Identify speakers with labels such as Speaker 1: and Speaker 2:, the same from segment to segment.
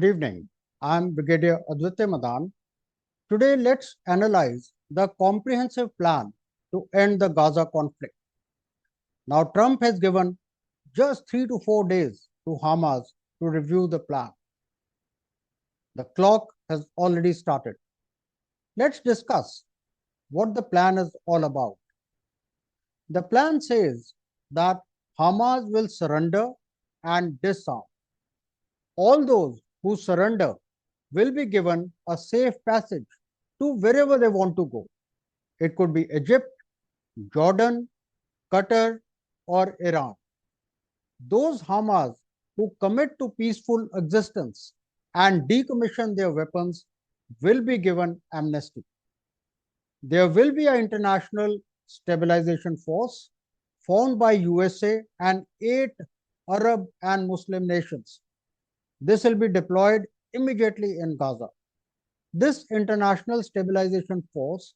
Speaker 1: Good evening. I'm Brigadier Advitya Madan. Today, let's analyze the comprehensive plan to end the Gaza conflict. Now, Trump has given just 3 to 4 days to Hamas to review the plan. The clock has already started. Let's discuss what the plan is all about. The plan says that Hamas will surrender and disarm. All those who surrender will be given a safe passage to wherever they want to go. It could be Egypt, Jordan, Qatar, or Iran. Those Hamas who commit to peaceful existence and decommission their weapons will be given amnesty. There will be an international stabilization force formed by USA and 8 Arab and Muslim nations. This will be deployed immediately in Gaza. This international stabilization force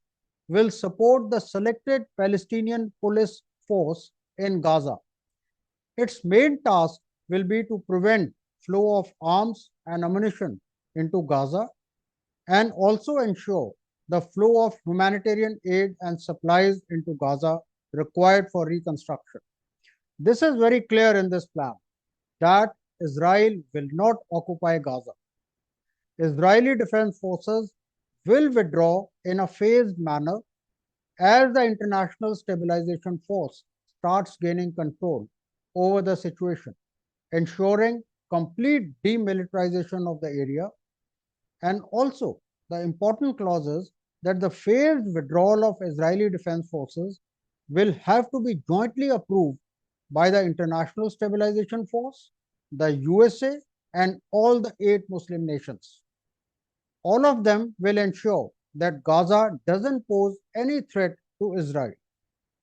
Speaker 1: will support the selected Palestinian police force in Gaza. Its main task will be to prevent flow of arms and ammunition into Gaza and also ensure the flow of humanitarian aid and supplies into Gaza required for reconstruction. This is very clear in this plan that Israel will not occupy Gaza. Israeli defense forces will withdraw in a phased manner as the international stabilization force starts gaining control over the situation, ensuring complete demilitarization of the area. And also, the important clause is that the phased withdrawal of Israeli defense forces will have to be jointly approved by the International Stabilization Force, the USA, and all the 8 Muslim nations. All of them will ensure that Gaza doesn't pose any threat to Israel.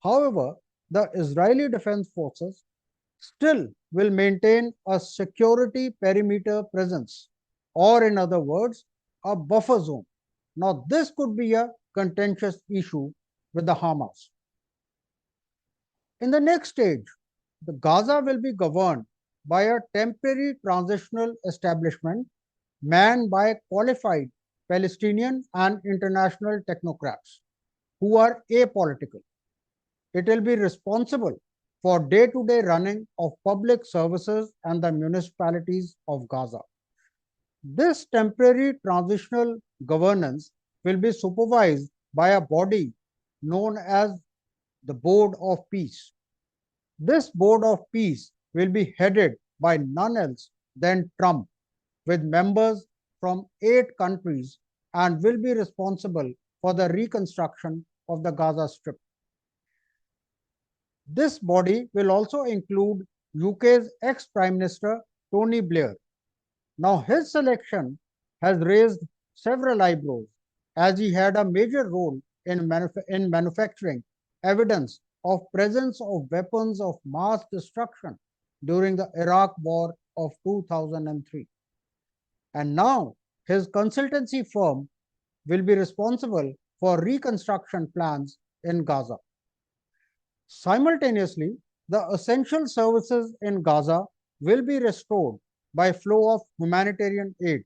Speaker 1: However, the Israeli Defense Forces still will maintain a security perimeter presence, or in other words, a buffer zone. Now, this could be a contentious issue with the Hamas. In the next stage, the Gaza will be governed by a temporary transitional establishment manned by qualified Palestinian and international technocrats who are apolitical. It will be responsible for day-to-day running of public services and the municipalities of Gaza. This temporary transitional governance will be supervised by a body known as the Board of Peace. This Board of Peace will be headed by none else than Trump, with members from 8 countries, and will be responsible for the reconstruction of the Gaza Strip. This body will also include UK's ex-Prime Minister Tony Blair. Now, his selection has raised several eyebrows as he had a major role in manufacturing evidence of presence of weapons of mass destruction during the Iraq War of 2003. And now his consultancy firm will be responsible for reconstruction plans in Gaza. Simultaneously, the essential services in Gaza will be restored by flow of humanitarian aid,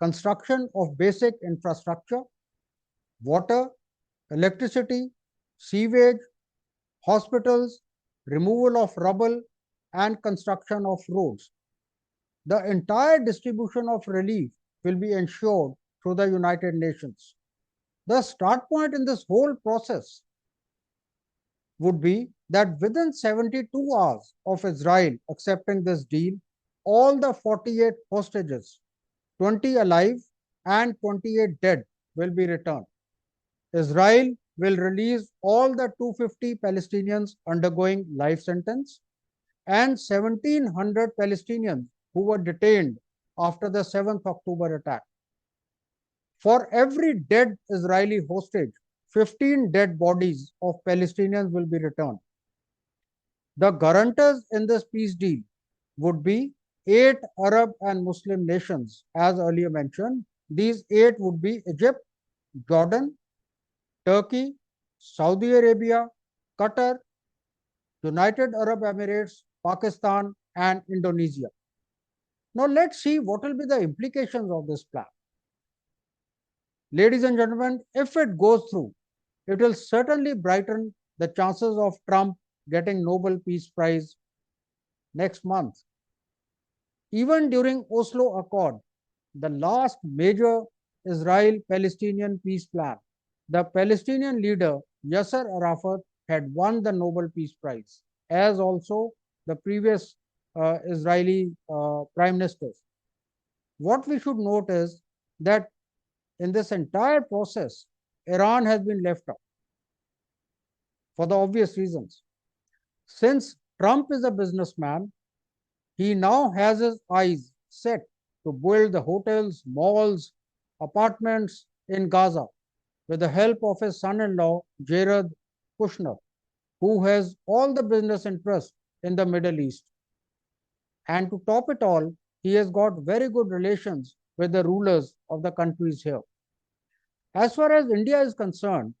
Speaker 1: construction of basic infrastructure, water, electricity, sewage, hospitals, removal of rubble, and construction of roads. The entire distribution of relief will be ensured through the United Nations. The start point in this whole process would be that within 72 hours of Israel accepting this deal, all the 48 hostages, 20 alive and 28 dead, will be returned. Israel will release all the 250 Palestinians undergoing life sentence and 1,700 Palestinians who were detained after the 7th October attack. For every dead Israeli hostage, 15 dead bodies of Palestinians will be returned. The guarantors in this peace deal would be 8 Arab and Muslim nations, as earlier mentioned. These 8 would be Egypt, Jordan, Turkey, Saudi Arabia, Qatar, United Arab Emirates, Pakistan, and Indonesia. Now let's see what will be the implications of this plan. Ladies and gentlemen, if it goes through, it will certainly brighten the chances of Trump getting Nobel Peace Prize next month. Even during Oslo Accord, the last major Israel-Palestinian peace plan, the Palestinian leader Yasser Arafat had won the Nobel Peace Prize, as also the previous Israeli prime ministers. What we should note is that in this entire process, Iran has been left out for the obvious reasons. Since Trump is a businessman, he now has his eyes set to build the hotels, malls, apartments in Gaza with the help of his son-in-law, Jared Kushner, who has all the business interests in the Middle East. And to top it all, he has got very good relations with the rulers of the countries here. As far as India is concerned,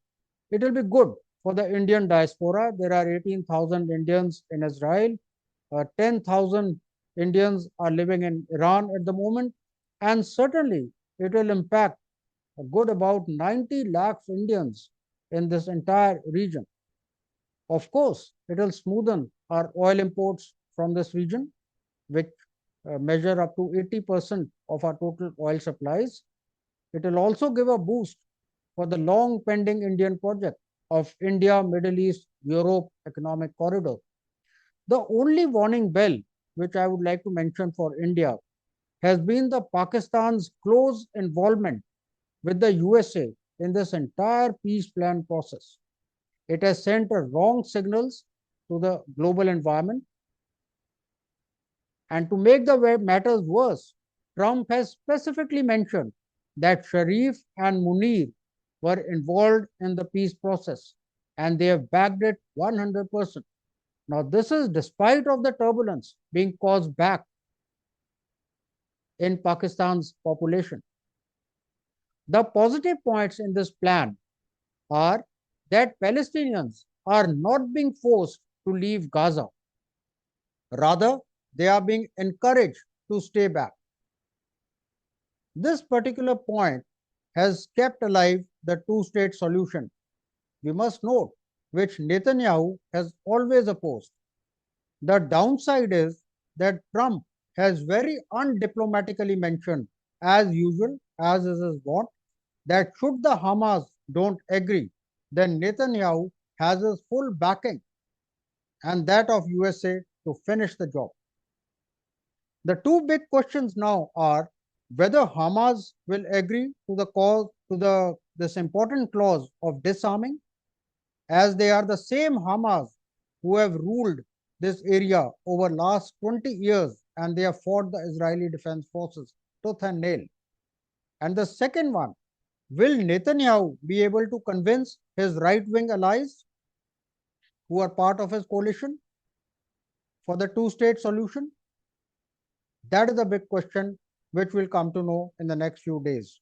Speaker 1: it will be good for the Indian diaspora. There are 18,000 Indians in Israel, 10,000 Indians are living in Iran at the moment, and certainly it will impact a good about 90 lakhs Indians in this entire region. Of course, it will smoothen our oil imports from this region, which measure up to 80% of our total oil supplies. It will also give a boost for the long pending Indian project of India, Middle East, Europe economic corridor. The only warning bell which I would like to mention for India has been the Pakistan's close involvement with the USA in this entire peace plan process. It has sent a wrong signals to the global environment. And to make the matters worse, Trump has specifically mentioned that Sharif and Munir were involved in the peace process and they have backed it 100%. Now, this is despite of the turbulence being caused back in Pakistan's population. The positive points in this plan are that Palestinians are not being forced to leave Gaza. Rather, they are being encouraged to stay back. This particular point has kept alive the two-state solution, we must note, which Netanyahu has always opposed. The downside is that Trump has very undiplomatically mentioned, as usual, as is his wont, that should the Hamas don't agree, then Netanyahu has his full backing and that of USA to finish the job. The two big questions now are whether Hamas will agree to this important clause of disarming, as they are the same Hamas who have ruled this area over last 20 years and they have fought the Israeli Defense Forces tooth and nail. And the second one, will Netanyahu be able to convince his right-wing allies who are part of his coalition for the two-state solution? That is the big question which we'll come to know in the next few days.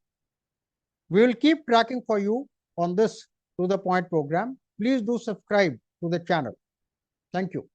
Speaker 1: We will keep tracking for you on this To The Point program. Please do subscribe to the channel. Thank you.